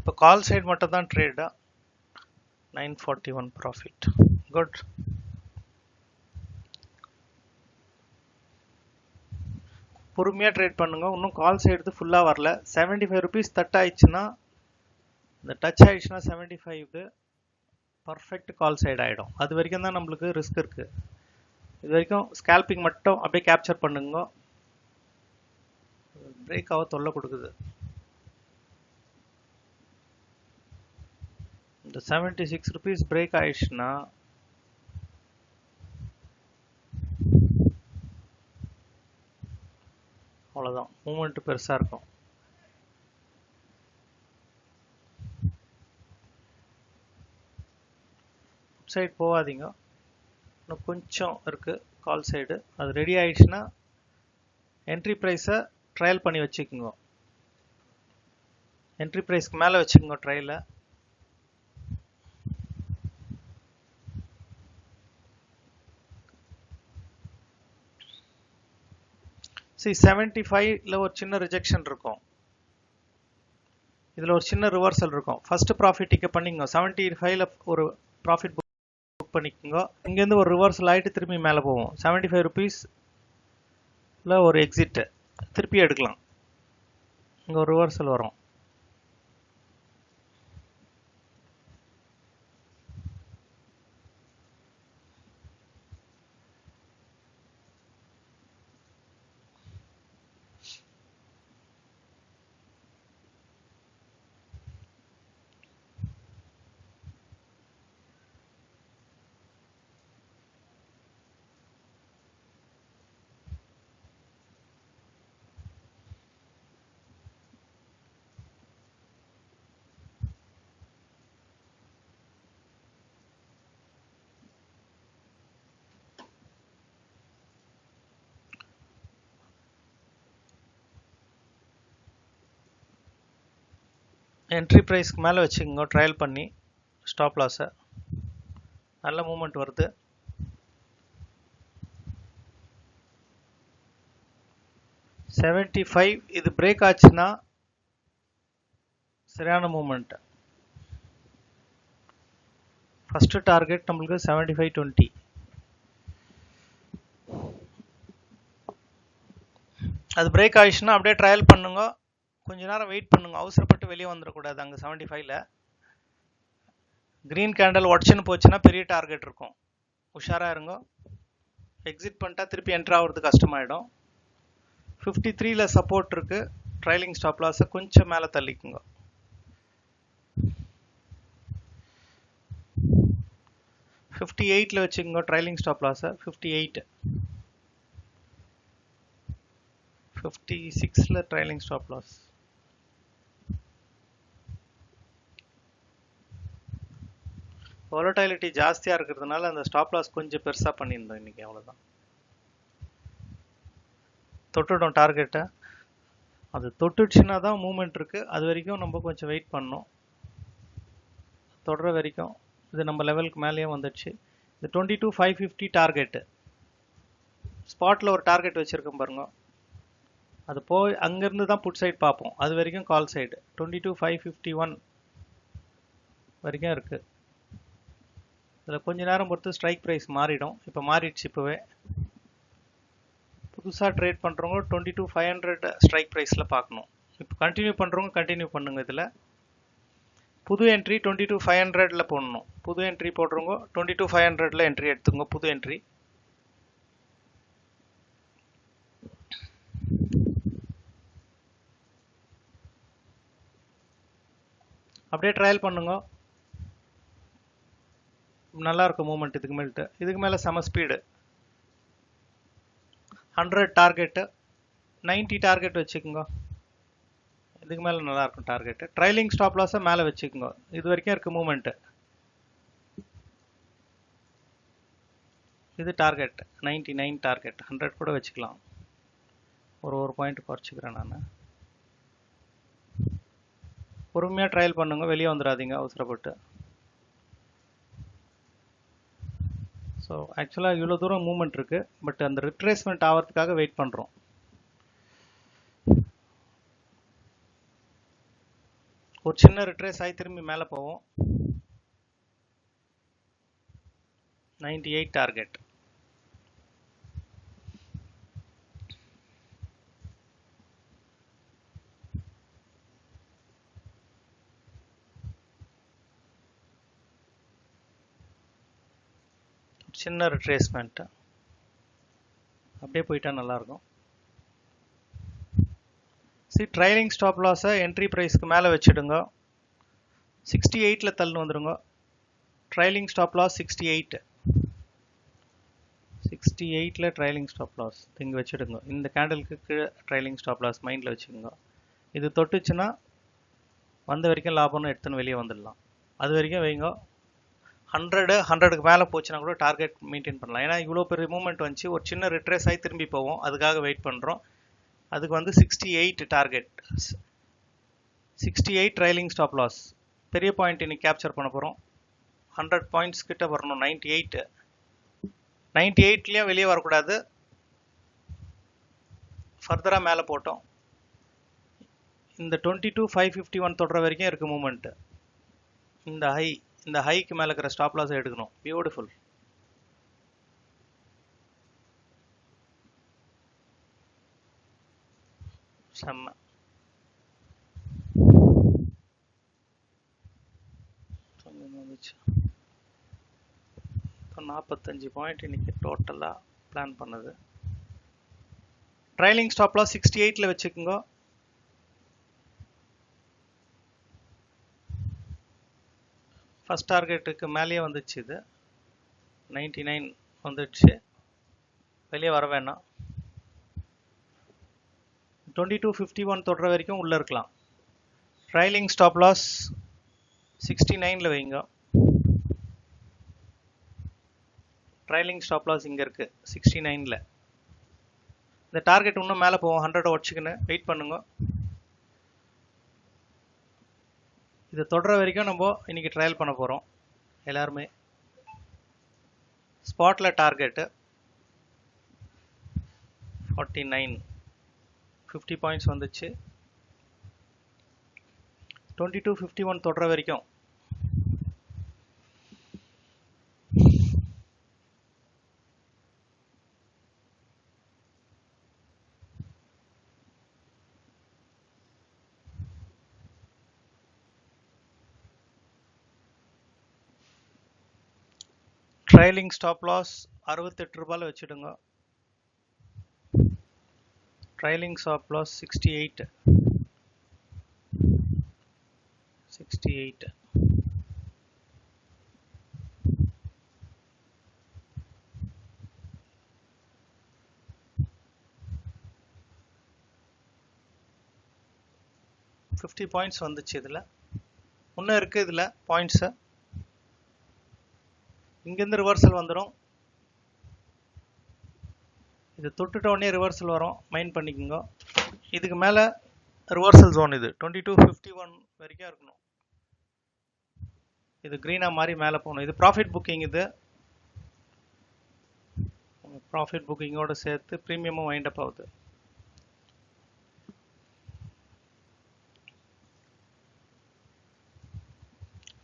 இப்போ call side மட்டும் தான் ட்ரேடா 941 ப்ராஃபிட். குட். பொறுமையாக ட்ரேட் பண்ணுங்க. இன்னும் கால் சைடு ஃபுல்லாக வரல. 75 ருபீஸ் டச் ஆயிடுச்சுன்னா, இந்த டச் ஆயிடுச்சுன்னா 75க்கு பர்ஃபெக்ட் கால் சைடு ஆகிடும். அது வரைக்கும் தான் நம்மளுக்கு ரிஸ்க் இருக்குது. இது வரைக்கும் ஸ்கேல்பிங் மட்டும் அப்படியே கேப்சர் பண்ணுங்க. பிரேக் ஆக தொல்லை கொடுக்குது. இந்த 76 ருபீஸ் பிரேக் ஆயிடுச்சுன்னா அவ்வளோதான், மூமெண்ட் பெருசாக இருக்கும். சைடு போகாதீங்க, இன்னும் கொஞ்சம் இருக்குது கால் சைடு. அது ரெடி ஆயிடுச்சுன்னா என்ட்ரி ப்ரைஸை ட்ரையல் பண்ணி வச்சுக்கோங்க. என்ட்ரி ப்ரைஸ்க்கு மேலே வச்சுக்கோங்க ட்ரையலை. சரி, 75ல ஒரு சின்ன ரிஜெக்ஷன் இருக்கும், இதில் ஒரு சின்ன ரிவர்சல் இருக்கும். ஃபர்ஸ்ட் ப்ராஃபிட் டிக்கெட் பண்ணிக்கோங்க. 75ல ஒரு ப்ராஃபிட் புக் பண்ணிக்கோங்க. இங்கேருந்து ஒரு ரிவர்சல் ஆகிட்டு திரும்பி மேலே போவோம். 75 ருபீஸில் ஒரு எக்ஸிட்டு திருப்பி எடுக்கலாம். இங்கே ஒரு ரிவர்சல் வரும். என்ட்ரி ப்ரைஸ்க்கு மேலே வச்சுக்கோங்க ட்ரையல் பண்ணி. ஸ்டாப் லாஸை. நல்ல மூமெண்ட் வருது. $75 இது பிரேக் ஆச்சுன்னா சரியான மூமெண்ட். ஃபர்ஸ்ட் டார்கெட் நம்மளுக்கு 75.20. அது பிரேக் ஆயிடுச்சுன்னா அப்படியே ட்ரையல் பண்ணுங்க. கொஞ்ச நேரம் வெயிட் பண்ணுங்க, அவசரப்பட்டு வெளியே வந்துடக்கூடாது. அங்கே 75ல கிரீன் கேண்டல் உடச்சுன்னு போச்சுன்னா பெரிய டார்கெட் இருக்கும். உஷாராக இருங்க. எக்ஸிட் பண்ணிட்டா திருப்பி என்ட்ரு ஆகிறது கஷ்டமாயிடும். 53ல சப்போர்ட் இருக்கு. ட்ரைலிங் ஸ்டாப் லாஸை கொஞ்சம் மேலே தள்ளிக்குங்க. 58ல வச்சுக்கோங்க ட்ரைலிங் ஸ்டாப் லாஸை. 58 56ல ட்ரைலிங் ஸ்டாப் லாஸ். வாலடைலிட்டி ஜாஸ்தியாக இருக்கிறதுனால அந்த ஸ்டாப் லாஸ் கொஞ்சம் பெருசாக பண்ணியிருந்தோம் இன்னைக்கு. அவ்வளோதான். தொட்டுட்டோம் டார்கெட்டை. அது தொட்டுச்சுன்னா தான் மூமெண்ட் இருக்குது. அது வரைக்கும் நம்ம கொஞ்சம் வெயிட் பண்ணணும். தொடர வரைக்கும் இது நம்ம லெவலுக்கு மேலேயே வந்துடுச்சு. இது 22,550 டார்கெட்டு. ஸ்பாட்டில் ஒரு டார்கெட் வச்சுருக்கோம் பாருங்க. அது போய் அங்கேருந்து தான் புட் சைட் பார்ப்போம். அது வரைக்கும் கால் சைடு 22,551 வரைக்கும் இருக்குது. இதில் கொஞ்ச நேரம் பொறுத்து ஸ்ட்ரைக் ப்ரைஸ் மாறிடும். இப்போ மாறிடுச்சு. இப்போவே புதுசாக ட்ரேட் பண்ணுறவங்க 22,500 ஸ்ட்ரைக் ப்ரைஸில் பார்க்கணும். இப்போ கண்டினியூ பண்ணுறவங்க கண்டினியூ பண்ணுங்க. இதில் புது என்ட்ரி 22,500ல போடணும். புது என்ட்ரி போடுறவங்க 22,500ல என்ட்ரி எடுத்துங்க. புது என்ட்ரி. அப்படியே ட்ரையல் பண்ணுங்க. நல்லா இருக்கும் மூமெண்ட். இதுக்கு மேலே செம ஸ்பீடு. 100 டார்கெட்டு, 90 டார்கெட் வச்சுக்கோங்க. இதுக்கு மேலே நல்லா இருக்கும் டார்கெட்டு. ட்ரைலிங் ஸ்டாப் லாஸை மேலே வச்சுக்கோங்க. இது வரைக்கும் இருக்கு மூமெண்ட்டு. இது டார்கெட் 99 டார்கெட். 100 கூட வச்சுக்கலாம். ஒரு பாயிண்ட் குறைச்சிக்கிறேன் நான். பொறுமையாக ட்ரையல் பண்ணுங்க. வெளியே வந்துடாதீங்க அவசரப்பட்டு. ஸோ ஆக்சுவலாக இவ்வளோ தூரம் மூவ்மெண்ட் இருக்குது. பட் அந்த ரிட்ரேஸ்மெண்ட் ஆகிறதுக்காக வெயிட் பண்ணுறோம். ஒரு சின்ன ரிட்ரேஸ் ஆகி திரும்பி மேலே போவோம். 98 டார்கெட். சின்ன ரிட்ரேஸ்மெண்ட் அப்படியே போயிட்டா நல்லா இருக்கும். ட்ரைலிங் ஸ்டாப் லாஸை என்ட்ரி ப்ரைஸ்க்கு மேலே வச்சுடுங்க. 68ல தள்ளு வந்துடுங்க. Trailing stop loss 68. 68ல ட்ரைலிங் ஸ்டாப் லாஸ் இங்கே வச்சுடுங்க. இந்த கேண்டலுக்கு கீழே ட்ரைலிங் ஸ்டாப் லாஸ் மைண்டில் வச்சுக்கோங்க. இது தொட்டுச்சுன்னா வந்த வரைக்கும் லாபம்னு எடுத்துன்னு வெளியே வந்துடலாம். அது வரைக்கும் வைங்க. 100க்கு மேலே போச்சுன்னா கூட டார்கெட் மெயின்டைன் பண்ணலாம். ஏன்னா இவ்வளோ பெரிய மூவ்மெண்ட் வந்துச்சு. ஒரு சின்ன ரிட்ரேஸ் ஆகி திரும்பி போவோம். அதுக்காக வெயிட் பண்ணுறோம். அதுக்கு வந்து 68 டார்கெட், 68 ட்ரைலிங் ஸ்டாப் லாஸ். பெரிய பாயிண்ட் இன்னைக்கு கேப்சர் பண்ண போகிறோம். 100 பாயிண்ட்ஸ் கிட்ட வரணும். 98. 98லேயும் வெளியே வரக்கூடாது. ஃபர்தராக மேலே போட்டோம். இந்த 22,551 தொடர வரைக்கும் இருக்குது மூமெண்ட்டு. இந்த ஹைக்கு மேலே இருக்கிற ஸ்டாப் லாஸை எடுக்கணும். பியூட்டிஃபுல். செம்ம. வந்துச்சு 45 பாயிண்ட் இன்னைக்கு டோட்டலாக பிளான் பண்ணது. ட்ரைலிங் ஸ்டாப் லாஸ் 68ல வச்சுக்கோங்க. ஃபர்ஸ்ட் டார்கெட்டுக்கு மேலேயே வந்துச்சு. இது 99 வந்துடுச்சு. வெளியே வர வேணாம். 2251 தொடர வரைக்கும் உள்ளே இருக்கலாம். ட்ரைலிங் ஸ்டாப் லாஸ் 69ல வைங்க. ட்ரைலிங் ஸ்டாப் லாஸ் இங்கே இருக்குது 69ல. இந்த டார்கெட் இன்னும் மேலே போவோம். 100 உடச்சிக்கின்னு வெயிட் பண்ணுங்க. இது தொடர வரைக்கும் நம்ம இன்னைக்கு ட்ரையல் பண்ண போகிறோம் எல்லாருமே. ஸ்பாட்டில் டார்கெட்டு 49, 50 பாயிண்ட்ஸ் வந்துச்சு. 2251 தொடர வரைக்கும். ட்ரைலிங் ஸ்டாப் லாஸ் 68 ரூபாயில் வச்சுடுங்க. Trailing stop loss 68. 50 பாயிண்ட்ஸ் வந்துச்சு. இதில் இன்னும் இருக்குது. இதில் பாயிண்ட்ஸு இங்கேருந்து ரிவர்சல் வந்துடும். இது தொட்டுட்ட உடனே ரிவர்சல் வரும். மைண்ட் பண்ணிக்கோங்க. இதுக்கு மேலே ரிவர்சல் ஜோன் இது 2251 வரைக்கும் இருக்கணும். இது க்ரீனாக மாதிரி மேலே போகணும். இது ப்ராஃபிட் புக்கிங். இது ப்ராஃபிட் புக்கிங்கோடு சேர்த்து ப்ரீமியமும் வைண்ட் அப் ஆகுது.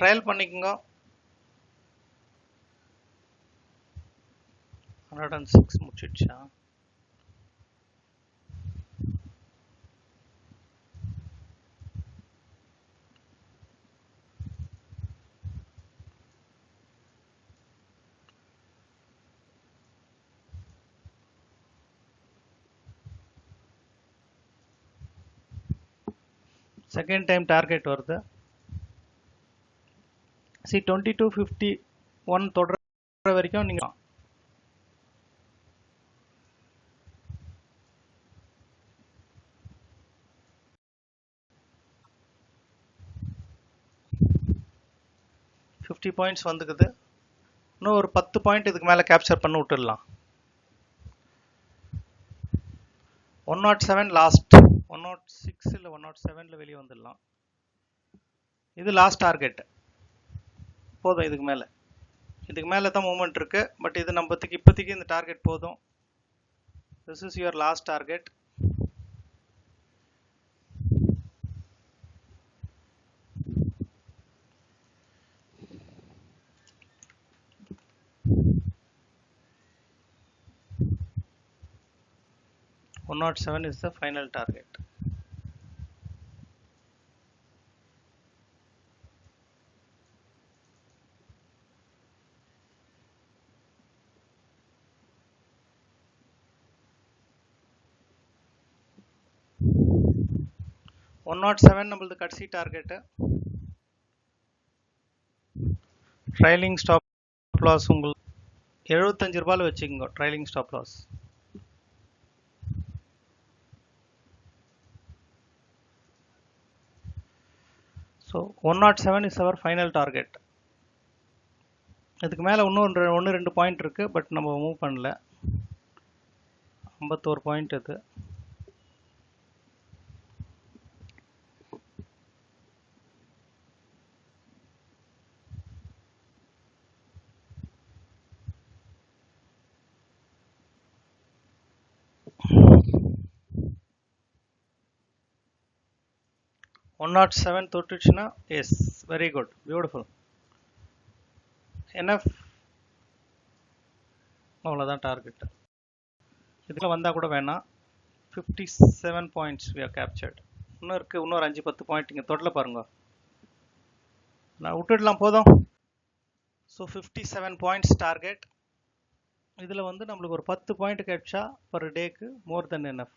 ட்ரையல் பண்ணிக்கோங்க. 106 முடிச்சிடுச்சா? செகண்ட் டைம் டார்கெட் வருது. 2251 தொடர வரைக்கும் நீங்கள் 50 பாயிண்ட்ஸ் வந்துக்குது. இன்னும் ஒரு 10 பாயிண்ட் இதுக்கு மேலே கேப்சர் பண்ணி விட்டுடலாம். 107 லாஸ்ட். 106 இல்லை 107ல் வெளியே வந்துடலாம். இது லாஸ்ட் டார்கெட். போதும். இதுக்கு மேலே தான் மூவ்மெண்ட் இருக்குது. பட் இது நம்மத்துக்கு இப்போதைக்கு இந்த டார்கெட் போதும். This is your last target. 107 is the final target. நம்மளது கடைசி டார்கெட். ட்ரைலிங் ஸ்டாப் லாஸ் உங்களுக்கு 75 ரூபாயில வச்சுக்கோங்க. Trailing stop loss. So 107 is our final target. இதுக்கு மேலே இன்னும் 1-2 பாயிண்ட் இருக்கு, பட் நம்ம மூவ் பண்ணல. 51 பாயிண்ட் இது.107 தொட்டுச்சுன்னா yes, very good, beautiful, NF. அவ்வளோதான் டார்கெட். இதில் வந்தால் கூட வேணாம். 57 பாயிண்ட்ஸ் we are captured. இன்னும் இருக்குது, இன்னொரு 5-10 பாயிண்ட் இங்கே தொடல பாருங்க. நான் விட்டுடலாம், போதும். So 57 points target. இதில் வந்து நம்மளுக்கு ஒரு 10 பாயிண்ட் கிடைச்சா பர் டேக்கு மோர் தென் என்எஃப்.